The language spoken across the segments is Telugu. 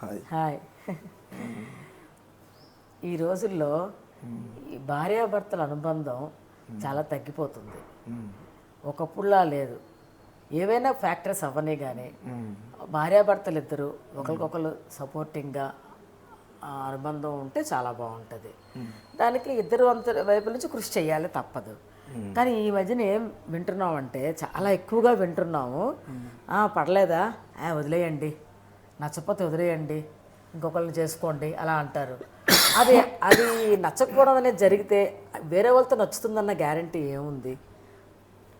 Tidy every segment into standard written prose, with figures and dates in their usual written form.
హాయ్. హాయ్. ఈ రోజుల్లో ఈ భార్యాభర్తల అనుబంధం చాలా తగ్గిపోతుంది. ఒకప్పుడులా లేదు. ఏవైనా ఫ్యాక్టర్స్ అవ్వని కానీ భార్యాభర్తలు ఇద్దరు ఒకరికొకరు సపోర్టింగ్గా అనుబంధం ఉంటే చాలా బాగుంటుంది. దానికి ఇద్దరు వైపుల నుంచి కృషి చేయాలి, తప్పదు. కానీ ఈ మధ్యన ఏం వింటున్నామంటే చాలా ఎక్కువగా వింటున్నాము, పడలేదా వదిలేయండి, నచ్చకపోతే వదిలేయండి, ఇంకొకరిని చేసుకోండి అలా అంటారు. అది అది నచ్చకపోవడం అనేది జరిగితే వేరే వాళ్ళతో నచ్చుతుందన్న గ్యారంటీ ఏముంది?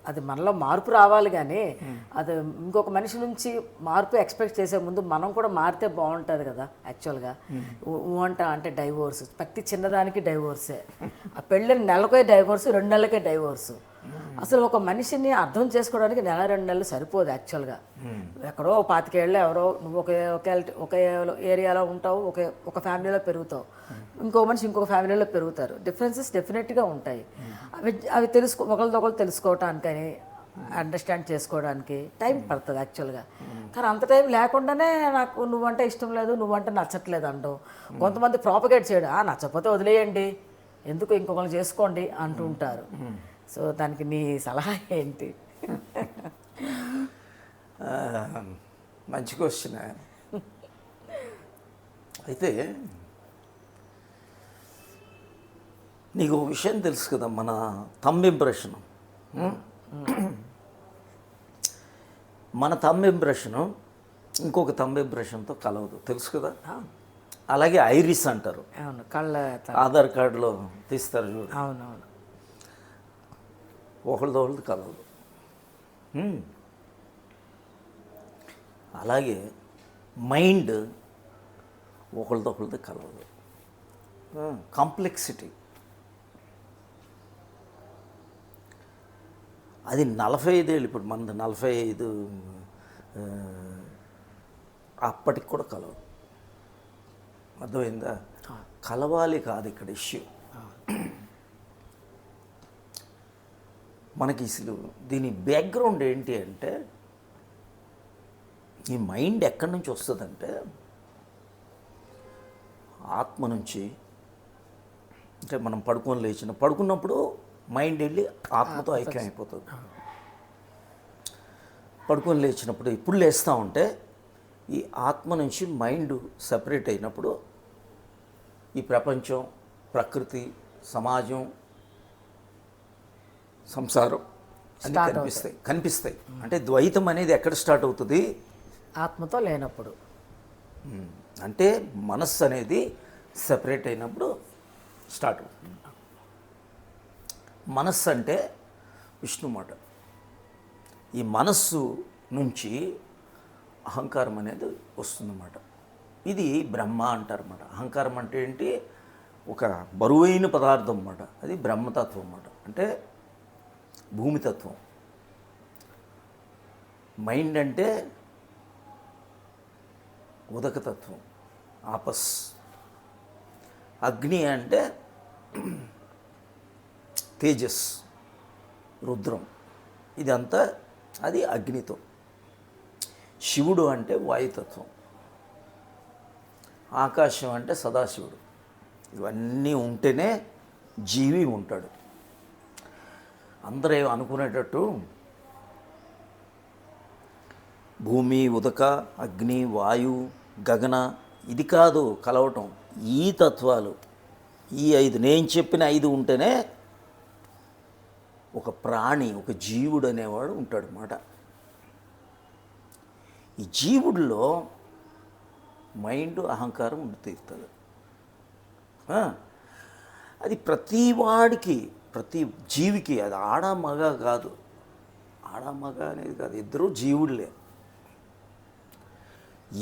అది మనలో మార్పు రావాలి, కానీ అది ఇంకొక మనిషి నుంచి మార్పు ఎక్స్పెక్ట్ చేసే ముందు మనం కూడా మారితే బాగుంటుంది కదా. యాక్చువల్గా అంటే డైవోర్స్, ప్రతి చిన్నదానికి డైవోర్సే. ఆ పెళ్ళిన నెలకే డైవోర్సు, 2 నెలలకే డైవోర్సు. అసలు ఒక మనిషిని అర్థం చేసుకోవడానికి 1-2 నెలలు సరిపోదు యాక్చువల్గా. ఎక్కడో 25 ఏళ్ళు ఎవరో నువ్వు ఒక ఏరియాలో ఉంటావు, ఒక ఫ్యామిలీలో పెరుగుతావు, ఇంకో మనిషి ఇంకొక ఫ్యామిలీలో పెరుగుతారు. డిఫరెన్సెస్ డెఫినెట్గా ఉంటాయి. అవి ఒకరిదొకరు తెలుసుకోవటానికని, అండర్స్టాండ్ చేసుకోవడానికి టైం పడుతుంది యాక్చువల్గా. కానీ అంత టైం లేకుండానే నాకు నువ్వంటే ఇష్టం లేదు, నువ్వంటే నచ్చట్లేదు అంటావు. కొంతమంది ప్రాపగేట్ చేయడం, నచ్చకపోతే వదిలేయండి, ఎందుకు ఇంకొకరు చేసుకోండి అంటూ ఉంటారు. సో దానికి నీ సలహా ఏంటి? మంచి క్వశ్చన్. అయితే నీకు ఒక విషయం తెలుసు కదా, మన థంబ్ ఇంప్రెషను. మన థంబ్ ఇంప్రెషను ఇంకొక థంబ్ ఇంప్రెషన్తో కలవదు, తెలుసు కదా. అలాగే ఐరిస్ అంటారు, అవును, కళ్ళ ఆధార్ కార్డులో తీస్తారు చూడు. అవునవును. ఒకళ్ళది కలవదు. అలాగే మైండ్ ఒకళ్ళది కలవదు. కాంప్లెక్సిటీ అది 45 ఏళ్ళు, ఇప్పుడు మనది 45, అప్పటికి కూడా కలవదు. అర్థమైందా? కలవాలి కాదు ఇక్కడ ఇష్యూ. మనకి అసలు దీని బ్యాక్గ్రౌండ్ ఏంటి అంటే, ఈ మైండ్ ఎక్కడి నుంచి వస్తుందంటే ఆత్మ నుంచి. అంటే మనం పడుకున్నప్పుడు మైండ్ వెళ్ళి ఆత్మతో ఐక్యం అయిపోతుంది. పడుకొని లేచినప్పుడు ఇప్పుడు లేస్తూ ఉంటే ఈ ఆత్మ నుంచి మైండ్ సెపరేట్ అయినప్పుడు ఈ ప్రపంచం, ప్రకృతి, సమాజం, సంసారం అన్నీ కనిపిస్తాయి. అంటే ద్వైతం అనేది ఎక్కడ స్టార్ట్ అవుతుంది? ఆత్మతో లేనప్పుడు. అంటే మనస్సు అనేది సెపరేట్ అయినప్పుడు స్టార్ట్ అవుతుంది. మనస్సు అంటే విష్ణు మాట. ఈ మనస్సు నుంచి అహంకారం అనేది వస్తుందన్నమాట. ఇది బ్రహ్మ అంటారన్నమాట. అహంకారం అంటే ఏంటి? ఒక బరువైన పదార్థం అన్నమాట. అది బ్రహ్మతత్వం అన్నమాట, అంటే భూమితత్వం. మైండ్ అంటే ఉదకతత్వం, ఆపస్. అగ్ని అంటే తేజస్, రుద్రం. ఇదంతా అది అగ్నితో. శివుడు అంటే వాయుతత్వం. ఆకాశం అంటే సదాశివుడు. ఇవన్నీ ఉంటేనే జీవి ఉంటాడు. అందరూ అనుకునేటట్టు భూమి, ఉదక, అగ్ని, వాయు, గగన ఇది కాదు కలవటం. ఈ తత్వాలు, ఈ 5, నేను చెప్పిన 5 ఉంటేనే ఒక ప్రాణి, ఒక జీవుడు అనేవాడు ఉంటాడు అన్నమాట. ఈ జీవుడిలో మైండ్, అహంకారం ఉండి తీరుతుంది. అది ప్రతి వాడికి, ప్రతి జీవికి, అది ఆడ మగ కాదు, ఆడ మగ అనేది కాదు, ఇద్దరు జీవుడులే.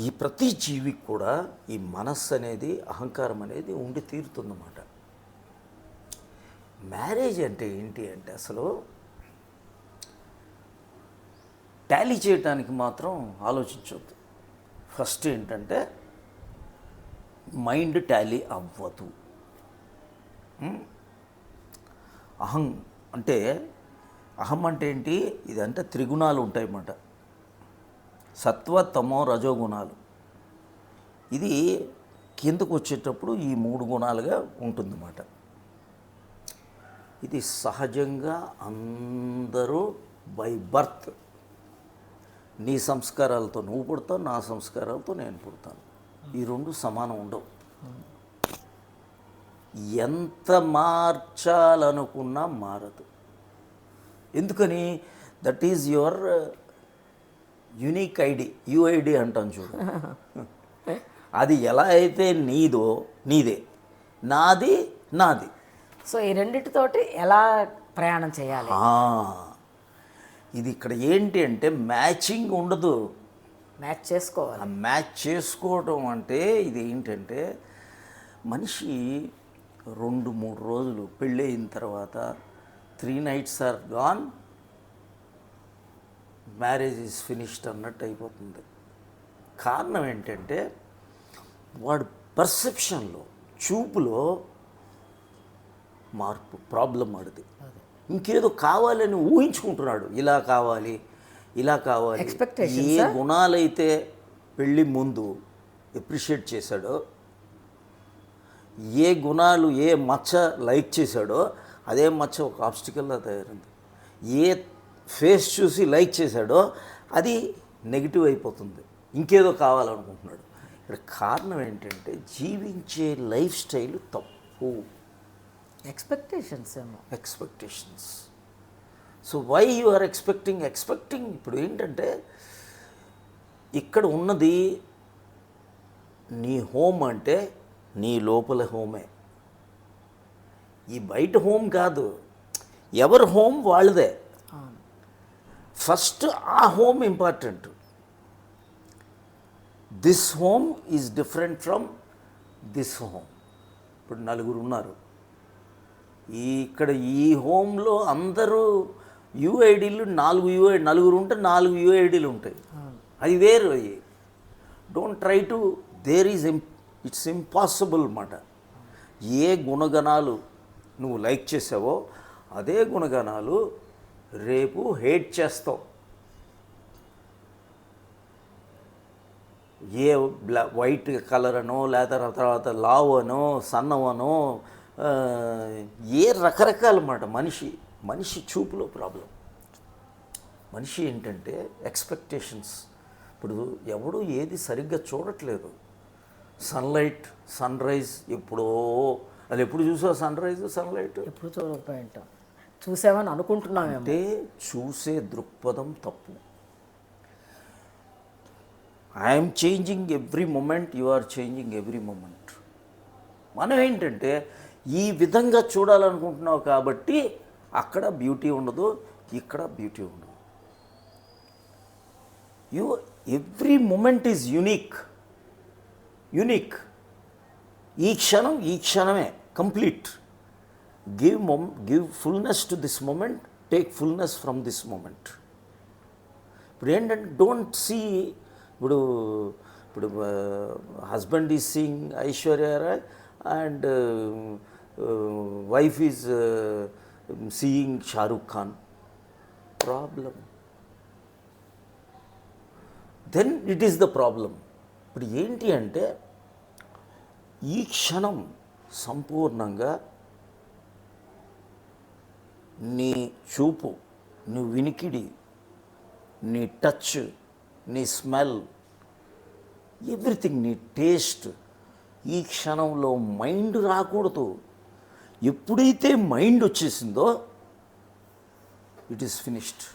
ఈ ప్రతి జీవికి కూడా ఈ మనస్సు అనేది, అహంకారం అనేది ఉండి తీరుతుందన్నమాట. మ్యారేజ్ అంటే ఏంటి అంటే అసలు టాలీ చేయడానికి మాత్రం ఆలోచించవద్దు. ఫస్ట్ ఏంటంటే మైండ్ టాలీ అవ్వదు. అహం అంటే ఏంటి? ఇదంటే త్రిగుణాలు ఉంటాయన్నమాట. సత్వ, తమో, రజోగుణాలు. ఇది కిందకు వచ్చేటప్పుడు ఈ 3 గుణాలుగా ఉంటుందన్నమాట. ఇది సహజంగా అందరూ బై బర్త్, నీ సంస్కారాలతో నువ్వు పుడతావు, నా సంస్కారాలతో నేను పుడతాను. ఈ 2 సమానం ఉండవు. ఎంత మార్చాలనుకున్నా మారదు. ఎందుకని? That is your unique ID, UID అంటాను చూడు. అది ఎలా అయితే నీదో నీదే, నాది నాది. సో ఈ రెండిటితోటి ఎలా ప్రయాణం చేయాలి? ఇది ఇక్కడ ఏంటి అంటే మ్యాచింగ్ ఉండదు. మ్యాచ్ చేసుకోవాలి. ఆ మ్యాచ్ చేసుకోవడం అంటే ఇది ఏంటంటే, మనిషి 2-3 రోజులు పెళ్ళి అయిన తర్వాత 3 nights are gone, marriage is finished అన్నట్టు అయిపోతుంది. కారణం ఏంటంటే వాడు పర్సెప్షన్లో, చూపులో మార్పు, ప్రాబ్లం వాడిది. ఇంకేదో కావాలని ఊహించుకుంటున్నాడు. ఇలా కావాలి, ఇలా కావాలి. ఏ గుణాలైతే పెళ్ళి ముందు ఎప్రిషియేట్ చేశాడో, ఏ గుణాలు, ఏ మచ్చ లైక్ చేశాడో, అదే మచ్చ ఒక ఆబ్స్టికల్లా తయారైంది. ఏ ఫేస్ చూసి లైక్ చేశాడో అది నెగిటివ్ అయిపోతుంది. ఇంకేదో కావాలనుకుంటున్నాడు. ఇక్కడ కారణం ఏంటంటే జీవించే లైఫ్ స్టైల్ తప్పు. ఎక్స్పెక్టేషన్స్ ఏమో. Expectations. So why you are expecting ఇప్పుడు ఏంటంటే, ఇక్కడ ఉన్నది నీ హోమ్ అంటే నీ లోపల హోమే, ఈ బయట హోమ్ కాదు. ఎవరి హోమ్ వాళ్ళదే. ఫస్ట్ ఆ home important. This home is different from this home. ఇప్పుడు 4 ఉన్నారు. ఇక్కడ ఈ హోమ్లో అందరూ యూఐడీలు 4 ఉంటే 4 యూఐడీలు ఉంటాయి. అది వేరు. అయ్యి don't try to, it's impossible అన్నమాట. ఏ గుణగణాలు నువ్వు లైక్ చేసావో అదే గుణగణాలు రేపు హేట్ చేస్తావు. ఏ వైట్ కలర్ అనో, లేదా తర్వాత లావ్ అనో, సన్నవనో, ఏ రకరకాల మాట. మనిషి చూపులో ప్రాబ్లం. మనిషి ఏంటంటే ఎక్స్పెక్టేషన్స్. ఇప్పుడు ఎవడు ఏది సరిగ్గా చూడట్లేదు. సన్లైట్, సన్ రైజ్ ఎప్పుడో, అది ఎప్పుడు చూసావు? సన్లైట్ ఎప్పుడు చూడకపోయింటాం, చూసామని అనుకుంటున్నాం. అంటే చూసే దృక్పథం తప్పు. I'm changing every moment, you are changing every moment. మనం ఏంటంటే ఈ విధంగా చూడాలనుకుంటున్నావు కాబట్టి అక్కడ బ్యూటీ ఉండదు, ఇక్కడ బ్యూటీ ఉండదు. Every moment is unique. ఈ క్షణమే complete. Give fullness to this moment, take fullness from this moment. ఇప్పుడు ఏంటంటే డోంట్ సీ, ఇప్పుడు husband is seeing Aishwarya Rai and wife is seeing Shahrukh Khan. Problem. Then it is the problem. ఇప్పుడు ఏంటి అంటే ఈ క్షణం సంపూర్ణంగా నీ చూపు, నీ వినికిడి, నీ టచ్, నీ స్మెల్, ఎవ్రీథింగ్, నీ టేస్ట్, ఈ క్షణంలో మైండ్ రాకూడదు. ఎప్పుడైతే మైండ్ వచ్చేసిందో it is finished.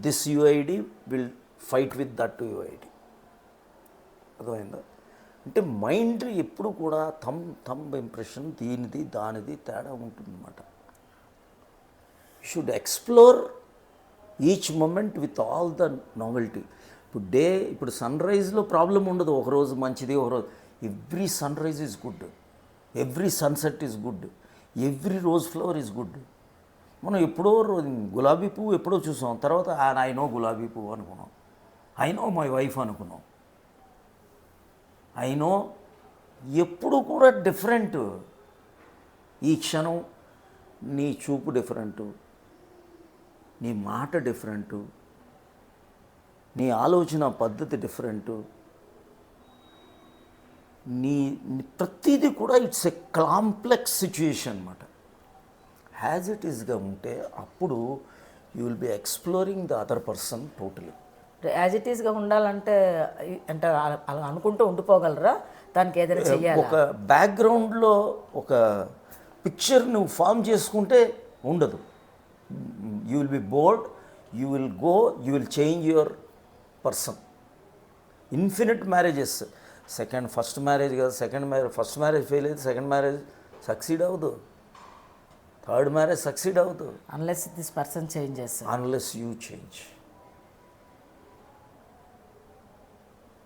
This UID will fight with that UID. అర్థమైందా? అంటే మైండ్ ఎప్పుడు కూడా థంబ్ ఇంప్రెషన్, దీనిది దానిది తేడా ఉంటుందన్నమాట. Should explore each moment with all the novelty. ఇప్పుడు సన్ రైజ్లో ప్రాబ్లం ఉండదు. ఒకరోజు మంచిది, ఒకరోజు. Every sunrise is good, every sunset is good, every rose flower is good. మనం ఎప్పుడో గులాబీ పువ్వు ఎప్పుడో చూసాం, తర్వాత ఐ నో గులాబీ పువ్వు అనుకున్నాం, ఐ నో మై వైఫ్ అనుకున్నాం, ఐ నో. ఎప్పుడు కూడా డిఫరెంట్. ఈ క్షణం నీ చూపు డిఫరెంటు, నీ మాట డిఫరెంటు, నీ ఆలోచన పద్ధతి డిఫరెంటు. ప్రతిదీ కూడా ఇట్స్ ఎ కాంప్లెక్స్ సిచ్యుయేషన్ అనమాట. యాజ్ ఇట్ ఈస్గా ఉంటే అప్పుడు you will be exploring the other person totally. As it ఈస్గా ఉండాలంటే అంటే అలా అనుకుంటూ ఉండిపోగలరా? దానికి ఏదైనా చెయ్యాలి? ఒక బ్యాక్గ్రౌండ్లో ఒక పిక్చర్ నువ్వు ఫామ్ చేసుకుంటే ఉండదు. You will be bored, you will go, you will change your person. Infinite marriages, first marriage కాదు, ఫస్ట్ మ్యారేజ్ ఫెయిల్ అయితే సెకండ్ మ్యారేజ్ సక్సీడ్ అవ్వదు, థర్డ్ మ్యారేజ్ సక్సీడ్ అవ్వదు. Unless this person changes, unless you change.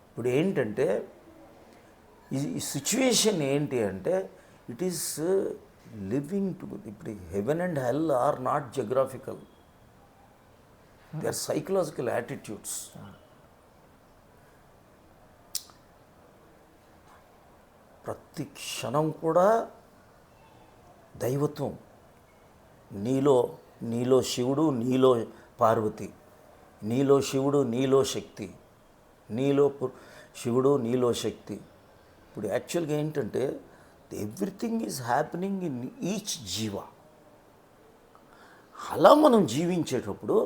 ఇప్పుడు ఏంటంటే ఈ సిచ్యువేషన్ ఏంటి అంటే ఇట్ ఈస్ లివింగ్ టు. ఇప్పుడు heaven and hell are not geographical, they are psychological attitudes. ప్రతి క్షణం కూడా దైవత్వం. నీలో శివుడు, నీలో పార్వతి, నీలో శివుడు, నీలో శక్తి, నీలో శివుడు, నీలో శక్తి. ఇప్పుడు యాక్చువల్గా ఏంటంటే everything is happening in each జీవ. అలా మనం జీవించేటప్పుడు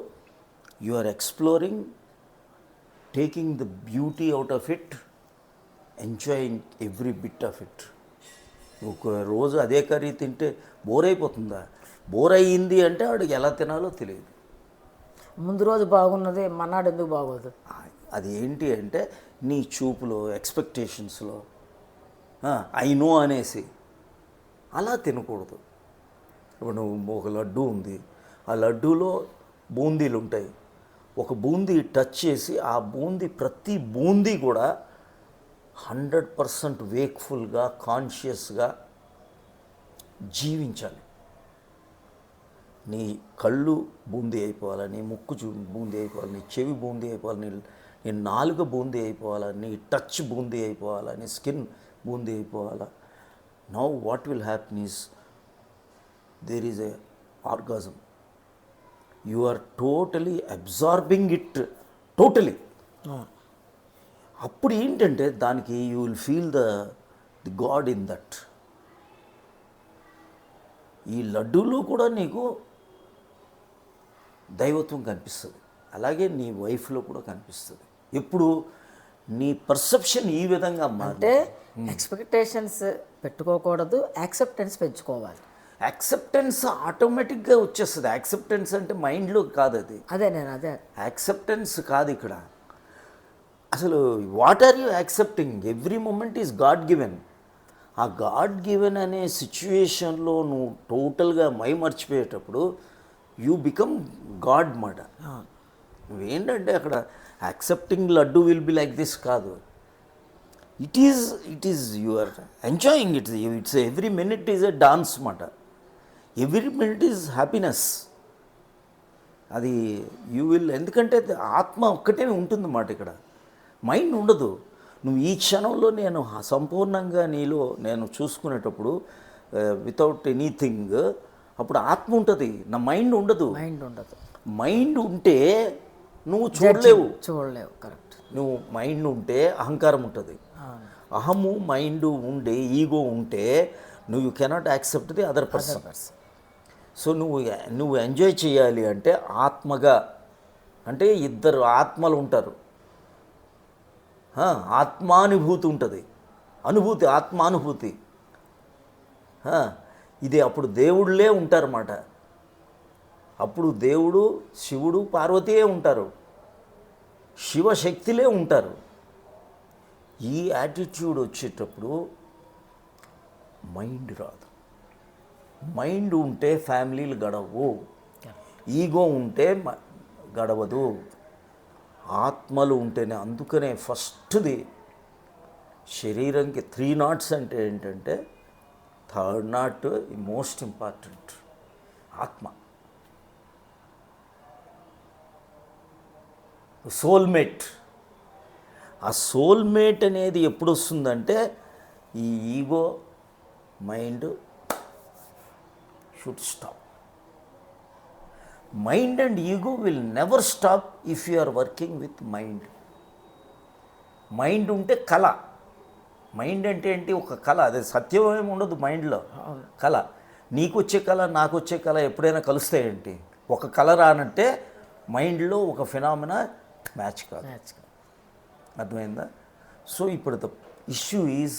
you are exploring, taking the beauty out of it, enjoying every bit of it. ఒక రోజు అదే కర్రీ తింటే బోర్ అయిపోతుందా? బోర్ అయ్యింది అంటే వాడికి ఎలా తినాలో తెలియదు. ముందు రోజు బాగున్నది మన్నాడు ఎందుకు బాగోదు? అది ఏంటి అంటే నీ చూపులో, ఎక్స్పెక్టేషన్స్లో ఐ నో అనేసి అలా తినకూడదు. ఇప్పుడు నువ్వు ఒక లడ్డు ఉంది, ఆ లడ్డూలో బూందీలు ఉంటాయి. ఒక బూందీ టచ్ చేసి ఆ ప్రతి బూందీ కూడా 100% వేక్ఫుల్గా, కాన్షియస్గా జీవించాలి. నీ కళ్ళు బూందీ అయిపోవాలి, నీ ముక్కు బూందీ అయిపోవాలి, నీ చెవి బూందీ అయిపోవాలి, నీ నాలుక బూందీ అయిపోవాలా, నీ టచ్ బూందీ అయిపోవాలా, నీ స్కిన్ బూందీ అయిపోవాలా. Now what will happen is there is a orgasm. You are totally absorbing it totally. అప్పుడు ఏంటంటే దానికి you will feel the god in that. ఈ లడ్డూలో కూడా నీకు దైవత్వం కనిపిస్తుంది, అలాగే నీ వైఫ్లో కూడా కనిపిస్తుంది. ఎప్పుడు నీ పర్సెప్షన్ ఈ విధంగా అంటే ఎక్స్పెక్టేషన్స్ పెట్టుకోకూడదు, యాక్సెప్టెన్స్ పెంచుకోవాలి. యాక్సెప్టెన్స్ ఆటోమేటిక్గా వచ్చేస్తుంది. యాక్సెప్టెన్స్ అంటే మైండ్లో కాదు, అదే యాక్సెప్టెన్స్ కాదు ఇక్కడ. అసలు what are you accepting? Every moment is God given. ఆ గాడ్ గివెన్ అనే సిచ్యువేషన్లో నువ్వు టోటల్గా మర్చిపోయేటప్పుడు యూ బికమ్ గాడ్ మాట. నువ్వేంటంటే అక్కడ accepting laddu will be like this కాదు. It is you are enjoying it. It's every minute is a dance మాట. Every minute is happiness. అది యూ విల్, ఎందుకంటే ఆత్మ ఒక్కటే ఉంటుందన్నమాట ఇక్కడ, మైండ్ ఉండదు. నువ్వు ఈ క్షణంలో నేను సంపూర్ణంగా నీలో నేను చూసుకునేటప్పుడు వితౌట్ ఎనీథింగ్, అప్పుడు ఆత్మ ఉంటుంది, నా మైండ్ ఉండదు. మైండ్ ఉంటే నువ్వు చూడలేవు. కరెక్ట్. నువ్వు మైండ్ ఉంటే అహంకారం ఉంటుంది. అహము మైండ్ ఉండే ఈగో ఉంటే నువ్వు cannot accept the other person. So నువ్వు ఎంజాయ్ చేయాలి అంటే ఆత్మగా, అంటే ఇద్దరు ఆత్మలు ఉంటారు, ఆత్మానుభూతి ఉంటుంది, ఆత్మానుభూతి. ఇది అప్పుడు దేవుళ్ళే ఉంటారన్నమాట. అప్పుడు దేవుడు, శివుడు, పార్వతీయే ఉంటారు, శివశక్తులే ఉంటారు. ఈ యాటిట్యూడ్ వచ్చేటప్పుడు మైండ్ రాదు. మైండ్ ఉంటే ఫ్యామిలీలు గడవు, ఈగో ఉంటే గడవదు, ఆత్మలు ఉంటేనే. అందుకనే ఫస్ట్ది శరీరంకి 3 నాట్స్ అంటే ఏంటంటే థర్డ్ నాట్ మోస్ట్ ఇంపార్టెంట్, ఆత్మ. సోల్మేట్. ఆ సోల్మేట్ అనేది ఎప్పుడు వస్తుందంటే ఈ ego mind should stop. Mind and ego will never stop if you are working with mind. Mind ఉంటే కళ, మైండ్ అంటే ఏంటి? ఒక కళ. అది సత్యమేమి ఉండదు మైండ్లో. కళ. నీకు వచ్చే కళ నాకు వచ్చే కళ ఎప్పుడైనా కలుస్తాయేంటి? ఒక కళ రానంటే మైండ్లో ఒక ఫినామినా మ్యాచ్ కాదు. అర్థమైందా? సో ఇప్పుడు the issue is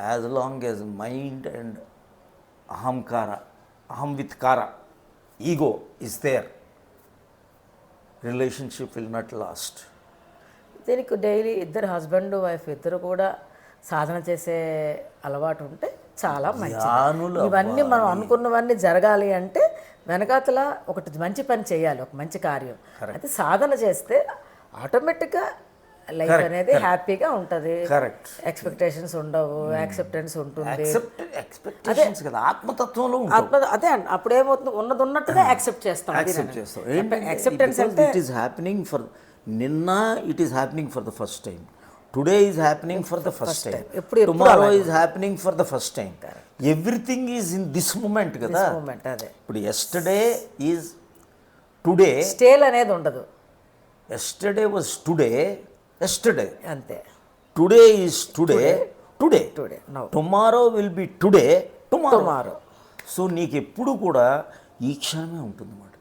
as long as mind and అహంకార, అహం విత్ కార, ego is there, relationship will not last. దీనికి డైలీ ఇద్దరు హస్బెండ్ వైఫ్ ఇద్దరు కూడా సాధన చేసే అలవాటు ఉంటే చాలా మంచిది. ఇవన్నీ మనం అనుకున్నవన్నీ జరగాలి అంటే వెనకాతల ఒకటి మంచి పని చేయాలి, ఒక మంచి కార్యం. అయితే సాధన చేస్తే ఆటోమేటిక్గా లైఫ్ అనేది హ్యాపీగా ఉంటుంది. కరెక్ట్. ఎక్స్పెక్టేషన్స్ ఉండవు, యాక్సెప్టెన్స్ ఉంటుంది. ఎక్స్పెక్టేషన్స్ కదా ఆత్మతత్వంలో అదే అప్పుడు ఏమవుతుంది, ఉన్నది ఉన్నట్టుగా యాక్సెప్ట్ చేస్తాం. యాక్సెప్టెన్స్ అంటే ఇట్ ఈస్ హ్యాపెనింగ్ ఫర్ నిన్న, it is happening for the first time, today is happening for the first time, tomorrow is happening for the first time. Everything is in this moment కదా. అదే ఇప్పుడు ఎస్టర్డే ఈజ్ టుడే, స్టేల్ అనేది ఉండదు. ఎస్టర్డే వాజ్ టుడే, ఎస్టర్డే అంతే. Today is today, today. Tomorrow will be today, tomorrow. So నీకు ఎప్పుడు కూడా ఈ క్షణమే ఉంటుందన్నమాట.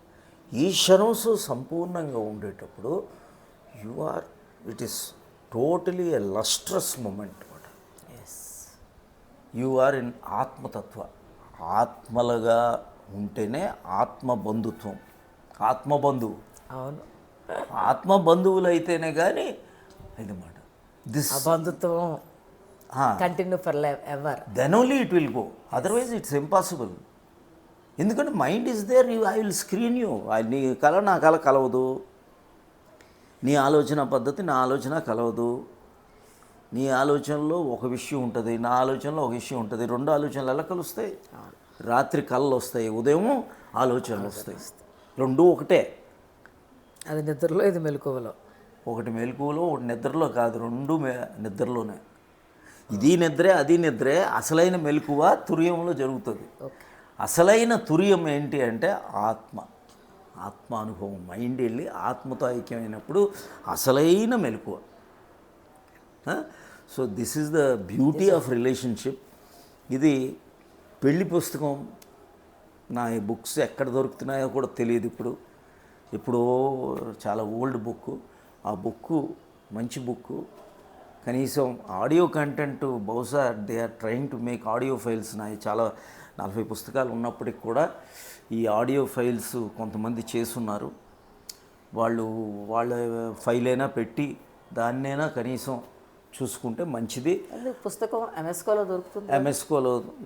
ఈ క్షణం సంపూర్ణంగా ఉండేటప్పుడు it is totally a lustrous moment అనమాట. యు ఆర్ ఇన్ ఆత్మతత్వ. ఆత్మలుగా ఉంటేనే ఆత్మబంధుత్వం. ఆత్మబంధువు. అవును. ఆత్మబంధువులు అయితేనే కానీ ఇదన్నమాట. దిస్ బంధుత్వం continue for ever. Then only it will go, otherwise it's impossible. ఎందుకంటే mind is there, I will screen you. నీ కళ నా కళ కలవదు, నీ ఆలోచన పద్ధతి నా ఆలోచన కలవదు. నీ ఆలోచనలో ఒక విషయం ఉంటుంది, నా ఆలోచనలో ఒక విషయం ఉంటుంది. రెండు ఆలోచనలు ఎలా కలుస్తాయి? రాత్రి కళలు వస్తాయి, ఉదయం ఆలోచనలు వస్తాయి. రెండు ఒకటే. అది నిద్రలో, ఇది మెలకువలో. ఒకటి మెలకువలో, ఒకటి నిద్రలో కాదు, రెండు నిద్రలోనే. ఇది నిద్రే, అది నిద్రే. అసలైన మెలకువ తుర్యంలో జరుగుతుంది. అసలైన తుర్యం ఏంటి అంటే ఆత్మ అనుభవం. మైండ్ వెళ్ళి ఆత్మతో ఐక్యమైనప్పుడు అసలైన మెలకువ. So this is the beauty of relationship. ఇది పెళ్లి పుస్తకం. నా ఈ బుక్స్ ఎక్కడ దొరుకుతున్నాయో కూడా తెలియదు. ఇప్పుడు చాలా ఓల్డ్ బుక్. ఆ బుక్ మంచి బుక్. కనీసం ఆడియో కంటెంట్ బహుశా they are trying to make audio files. నాయి చాలా 40 పుస్తకాలు ఉన్నప్పటికి కూడా ఈ ఆడియో ఫైల్స్ కొంతమంది చేస్తున్నారు. వాళ్ళ ఫైల్ అయినా పెట్టి దాన్నైనా కనీసం చూసుకుంటే మంచిది. పుస్తకం ఎంఎస్కోలో దొరుకుతుంది.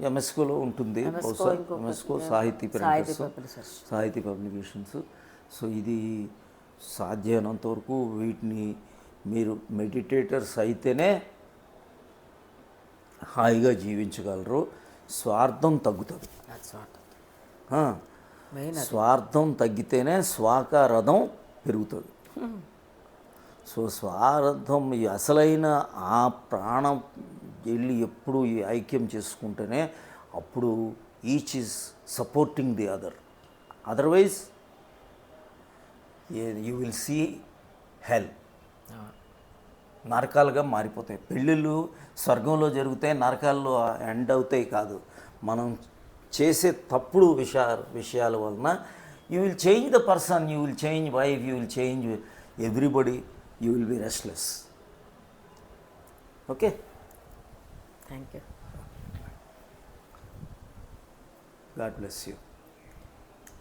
ఎంఎస్కోలో ఉంటుంది బహుశా. ఎంఎస్కో సాహితీ పబ్లికేషన్స్. సో ఇది సాధ్యమైనంత వరకు వీటిని మీరు మెడిటేటర్స్ అయితేనే హాయిగా జీవించగలరు. స్వార్థం తగ్గుతుంది. స్వార్థం తగ్గితేనే స్వాకారథం పెరుగుతుంది. సో స్వార్థం ఈ అసలైన ఆ ప్రాణం వెళ్ళి ఎప్పుడు ఈ ఐక్యం చేసుకుంటేనే అప్పుడు each is supporting the other. Otherwise you will see hell. నరకాలుగా మారిపోతాయి. పెళ్ళిళ్ళు స్వర్గంలో జరుగుతాయి, నరకాల్లో ఎండ్ అవుతాయి కాదు. మనం చేసే తప్పుడు విషయాల వలన you will change the person, you will change wife, you will change everybody, you will B restless. Okay, thank you. God bless you.